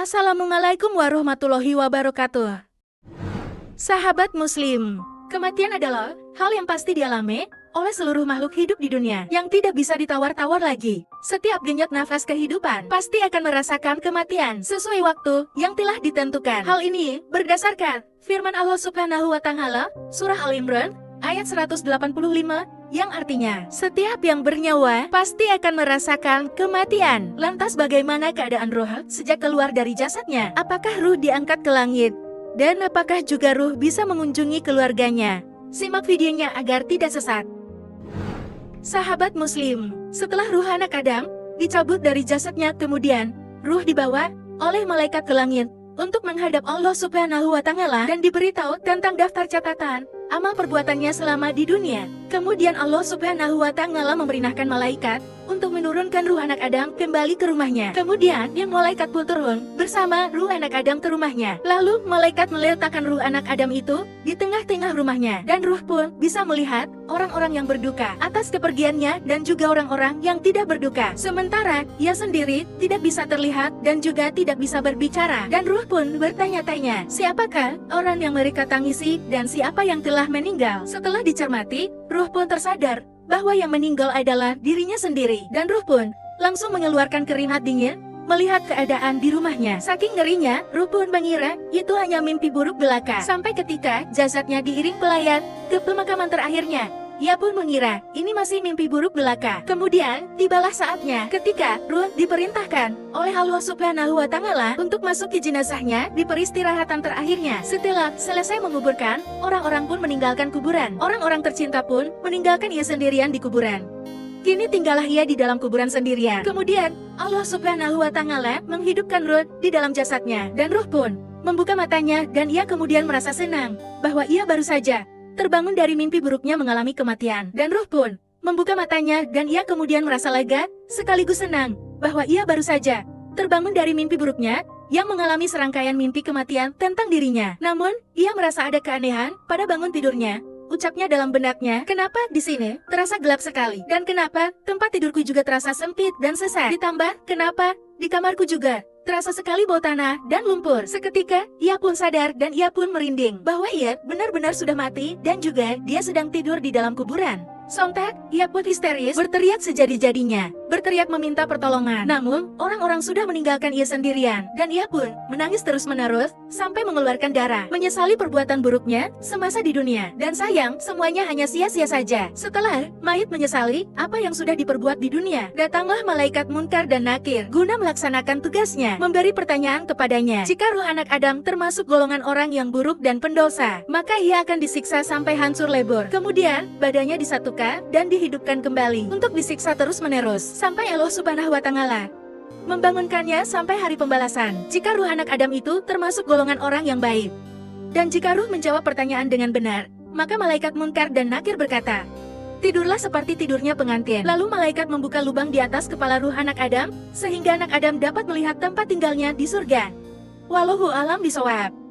Assalamualaikum warahmatullahi wabarakatuh. Sahabat Muslim, kematian adalah hal yang pasti dialami oleh seluruh makhluk hidup di dunia yang tidak bisa ditawar-tawar lagi. Setiap denyut nafas kehidupan pasti akan merasakan kematian sesuai waktu yang telah ditentukan. Hal ini berdasarkan firman Allah Subhanahu wa Ta'ala, Surah Al-Imran ayat 185, yang artinya, setiap yang bernyawa pasti akan merasakan kematian. Lantas bagaimana keadaan roh sejak keluar dari jasadnya? Apakah ruh diangkat ke langit? Dan apakah juga ruh bisa mengunjungi keluarganya? Simak videonya agar tidak sesat. Sahabat Muslim, setelah ruh anak Adam dicabut dari jasadnya, kemudian ruh dibawa oleh malaikat ke langit untuk menghadap Allah Subhanahu wa Ta'ala dan diberitahu tentang daftar catatan amal perbuatannya selama di dunia. Kemudian Allah Subhanahu wa Ta'ala memerintahkan malaikat untuk menurunkan ruh anak Adam kembali ke rumahnya. Kemudian yang malaikat pun turun bersama ruh anak Adam ke rumahnya. Lalu malaikat meletakkan ruh anak Adam itu di tengah-tengah rumahnya, dan ruh pun bisa melihat orang-orang yang berduka atas kepergiannya dan juga orang-orang yang tidak berduka. Sementara ia sendiri tidak bisa terlihat dan juga tidak bisa berbicara. Dan ruh pun bertanya-tanya, siapakah orang yang mereka tangisi dan siapa yang telah meninggal? Setelah dicermati, ruh pun tersadar bahwa yang meninggal adalah dirinya sendiri. Dan ruh pun langsung mengeluarkan keringat dingin melihat keadaan di rumahnya. Saking ngerinya, ruh pun mengira itu hanya mimpi buruk belaka. Sampai ketika jasadnya diiring pelayat ke pemakaman terakhirnya, ia pun mengira ini masih mimpi buruk belaka. Kemudian tibalah saatnya ketika ruh diperintahkan oleh Allah Subhanahu wa Ta'ala untuk masuk ke jenazahnya di peristirahatan terakhirnya. Setelah selesai menguburkan, orang-orang pun meninggalkan kuburan. Orang-orang tercinta pun meninggalkan ia sendirian di kuburan. Kini tinggallah ia di dalam kuburan sendirian. Kemudian Allah Subhanahu wa Ta'ala menghidupkan ruh di dalam jasadnya, dan ruh pun membuka matanya, dan ia kemudian merasa senang bahwa ia baru saja terbangun dari mimpi buruknya mengalami kematian. Dan ruh pun membuka matanya, dan ia kemudian merasa lega sekaligus senang bahwa ia baru saja terbangun dari mimpi buruknya yang mengalami serangkaian mimpi kematian tentang dirinya. Namun ia merasa ada keanehan pada bangun tidurnya. Ucapnya dalam benaknya, kenapa di sini terasa gelap sekali? Dan kenapa tempat tidurku juga terasa sempit dan sesat? Ditambah, kenapa di kamarku juga terasa sekali bau tanah dan lumpur? Seketika, ia pun sadar dan ia pun merinding bahwa ia benar-benar sudah mati dan juga dia sedang tidur di dalam kuburan. Sontak, ia pun histeris berteriak sejadi-jadinya, berteriak meminta pertolongan. Namun, orang-orang sudah meninggalkan ia sendirian, dan ia pun menangis terus-menerus sampai mengeluarkan darah, menyesali perbuatan buruknya semasa di dunia. Dan sayang, semuanya hanya sia-sia saja. Setelah mayit menyesali apa yang sudah diperbuat di dunia, datanglah malaikat Munkar dan Nakir guna melaksanakan tugasnya, memberi pertanyaan kepadanya. Jika ruh anak Adam termasuk golongan orang yang buruk dan pendosa, maka ia akan disiksa sampai hancur lebur. Kemudian, badannya disatukan dan dihidupkan kembali untuk disiksa terus-menerus sampai Allah Subhanahu wa Ta'ala membangunkannya sampai hari pembalasan. Jika ruh anak Adam itu termasuk golongan orang yang baik, dan jika ruh menjawab pertanyaan dengan benar, maka malaikat Munkar dan Nakir berkata, tidurlah seperti tidurnya pengantin. Lalu malaikat membuka lubang di atas kepala ruh anak Adam sehingga anak Adam dapat melihat tempat tinggalnya di surga. Wallahu a'lam bishawab.